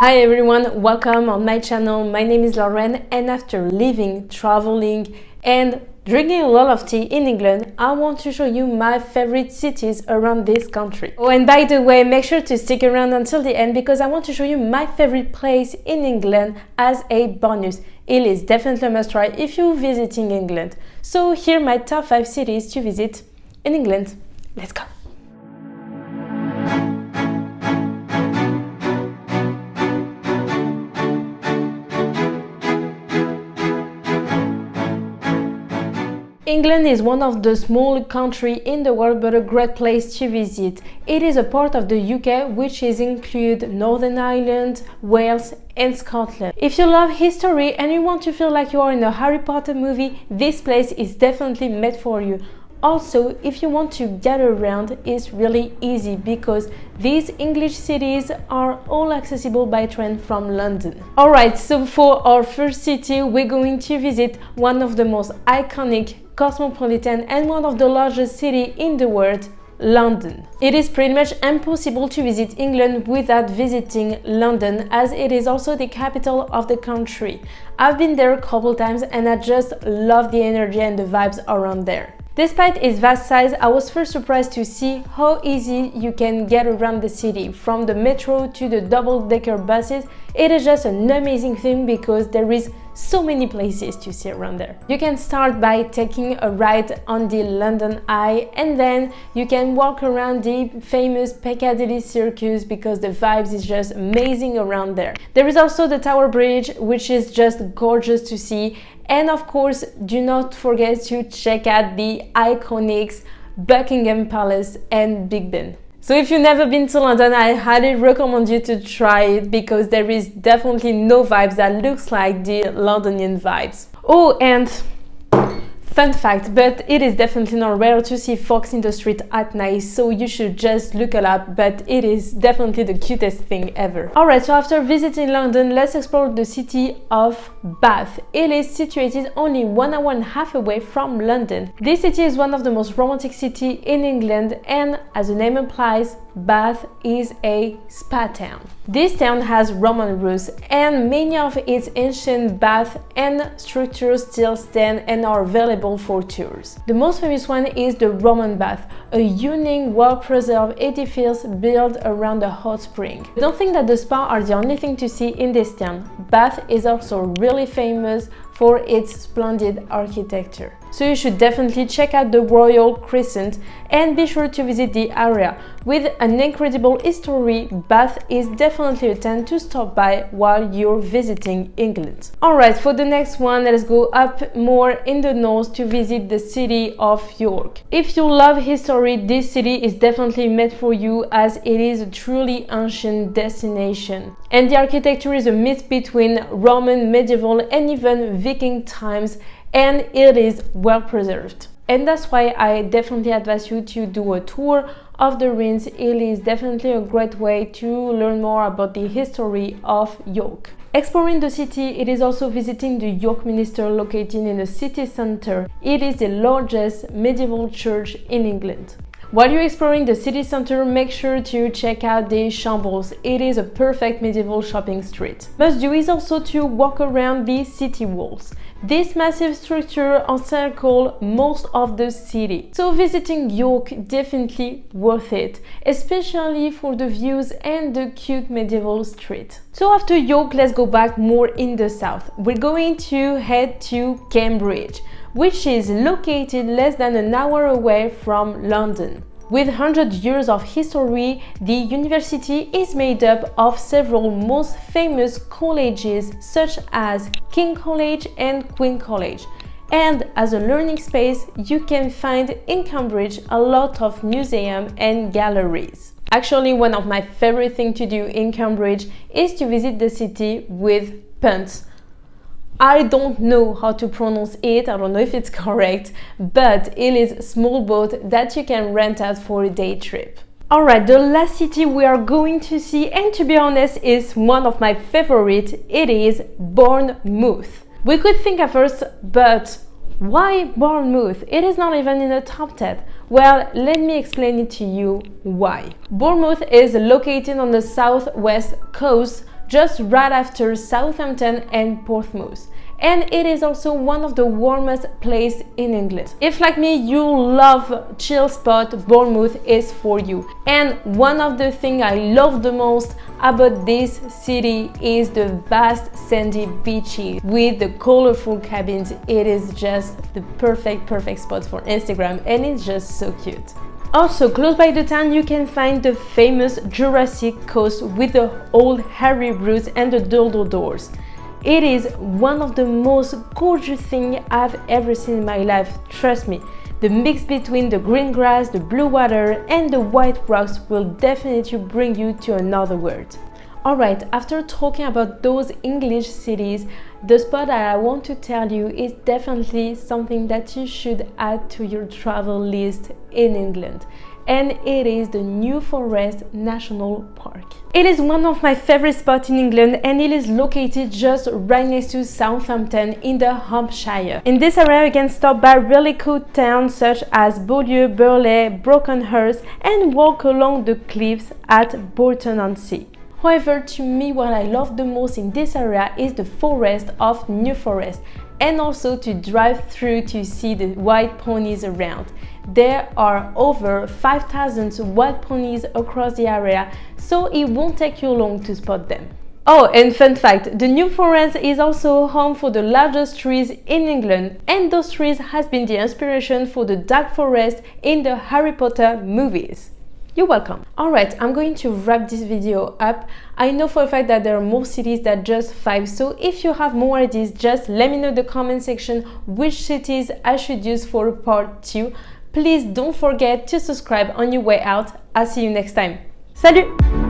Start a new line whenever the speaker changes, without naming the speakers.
Hi everyone, welcome on my channel. My name is Lauren, and after living, traveling and drinking a lot of tea in England, I want to show you my favorite cities around this country. Oh, and by the way, make sure to stick around until the end because I want to show you my favorite place in England as a bonus. It is definitely a must try if you're visiting England. So here are my top 5 cities to visit in England. Let's go! England is one of the small countries in the world, but a great place to visit. It is a part of the UK, which includes Northern Ireland, Wales and Scotland. If you love history and you want to feel like you are in a Harry Potter movie, this place is definitely made for you. Also, if you want to get around, it's really easy because these English cities are all accessible by train from London. Alright, so for our first city, we're going to visit one of the most iconic, cosmopolitan and one of the largest cities in the world, London. It is pretty much impossible to visit England without visiting London, as it is also the capital of the country. I've been there a couple times and I just love the energy and the vibes around there. Despite its vast size, I was first surprised to see how easy you can get around the city. From the metro to the double-decker buses, it is just an amazing thing because there is so many places to see around there. You can start by taking a ride on the London Eye, and then you can walk around the famous Piccadilly Circus because the vibes is just amazing around there. There is also the Tower Bridge, which is just gorgeous to see. And of course, do not forget to check out the iconic Buckingham Palace and Big Ben. So if you've never been to London, I highly recommend you to try it because there is definitely no vibes that looks like the Londonian vibes. Oh, and fun fact, but it is definitely not rare to see fox in the street at night, so you should just look it up, but it is definitely the cutest thing ever. Alright, so after visiting London, let's explore the city of Bath. It is situated only 1 hour and a half away from London. This city is one of the most romantic cities in England, and as the name implies, Bath is a spa town. This town has Roman roots, and many of its ancient baths and structures still stand and are available for tours. The most famous one is the Roman bath, a unique, well-preserved edifice built around a hot spring. I don't think that the spa are the only thing to see in this town. Bath is also really famous for its splendid architecture. So you should definitely check out the Royal Crescent and be sure to visit the area. With an incredible history, Bath is definitely a town to stop by while you're visiting England. Alright, for the next one, let's go up more in the north to visit the city of York. If you love history, this city is definitely made for you as it is a truly ancient destination. And the architecture is a mix between Roman, medieval and even Viking times, and it is well preserved. And that's why I definitely advise you to do a tour of the ruins. It is definitely a great way to learn more about the history of York. Exploring the city, it is also visiting the York Minster located in the city center. It is the largest medieval church in England. While you're exploring the city center, make sure to check out the Shambles. It is a perfect medieval shopping street. Must do is also to walk around the city walls. This massive structure encircles most of the city. So visiting York definitely worth it, especially for the views and the cute medieval street. So after York, let's go back more in the south. We're going to head to Cambridge, which is located less than an hour away from London. With 100 years of history, the university is made up of several most famous colleges such as King College and Queen College. And as a learning space, you can find in Cambridge a lot of museums and galleries. Actually, one of my favorite things to do in Cambridge is to visit the city with punts. I don't know how to pronounce it, I don't know if it's correct, but it is a small boat that you can rent out for a day trip. Alright, the last city we are going to see, and to be honest, is one of my favorites. It is Bournemouth. We could think at first, but why Bournemouth? It is not even in the top 10. Well, let me explain it to you why. Bournemouth is located on the southwest coast, just right after Southampton and Bournemouth. And it is also one of the warmest places in England. If like me you love chill spot, Bournemouth is for you. And one of the things I love the most about this city is the vast sandy beaches with the colorful cabins. It is just the perfect spot for Instagram, and it's just so cute. Also, close by the town you can find the famous Jurassic Coast with the old hairy roots and the double doors. It is one of the most gorgeous things I've ever seen in my life, trust me. The mix between the green grass, the blue water and the white rocks will definitely bring you to another world. Alright, after talking about those English cities, the spot that I want to tell you is definitely something that you should add to your travel list in England. And it is the New Forest National Park. It is one of my favorite spots in England, and it is located just right next to Southampton in the Hampshire. In this area you can stop by really cool towns such as Beaulieu, Burley, Brockenhurst and walk along the cliffs at Bolton-on-Sea. However, to me what I love the most in this area is the forest of New Forest, and also to drive through to see the wild ponies around. There are over 5,000 wild ponies across the area, so it won't take you long to spot them. Oh, and fun fact, the New Forest is also home for the largest trees in England, and those trees has been the inspiration for the dark forest in the Harry Potter movies. You're welcome. Alright, I'm going to wrap this video up. I know for a fact that there are more cities than just 5, so if you have more ideas, just let me know in the comment section which cities I should use for part 2. Please don't forget to subscribe on your way out. I'll see you next time. Salut!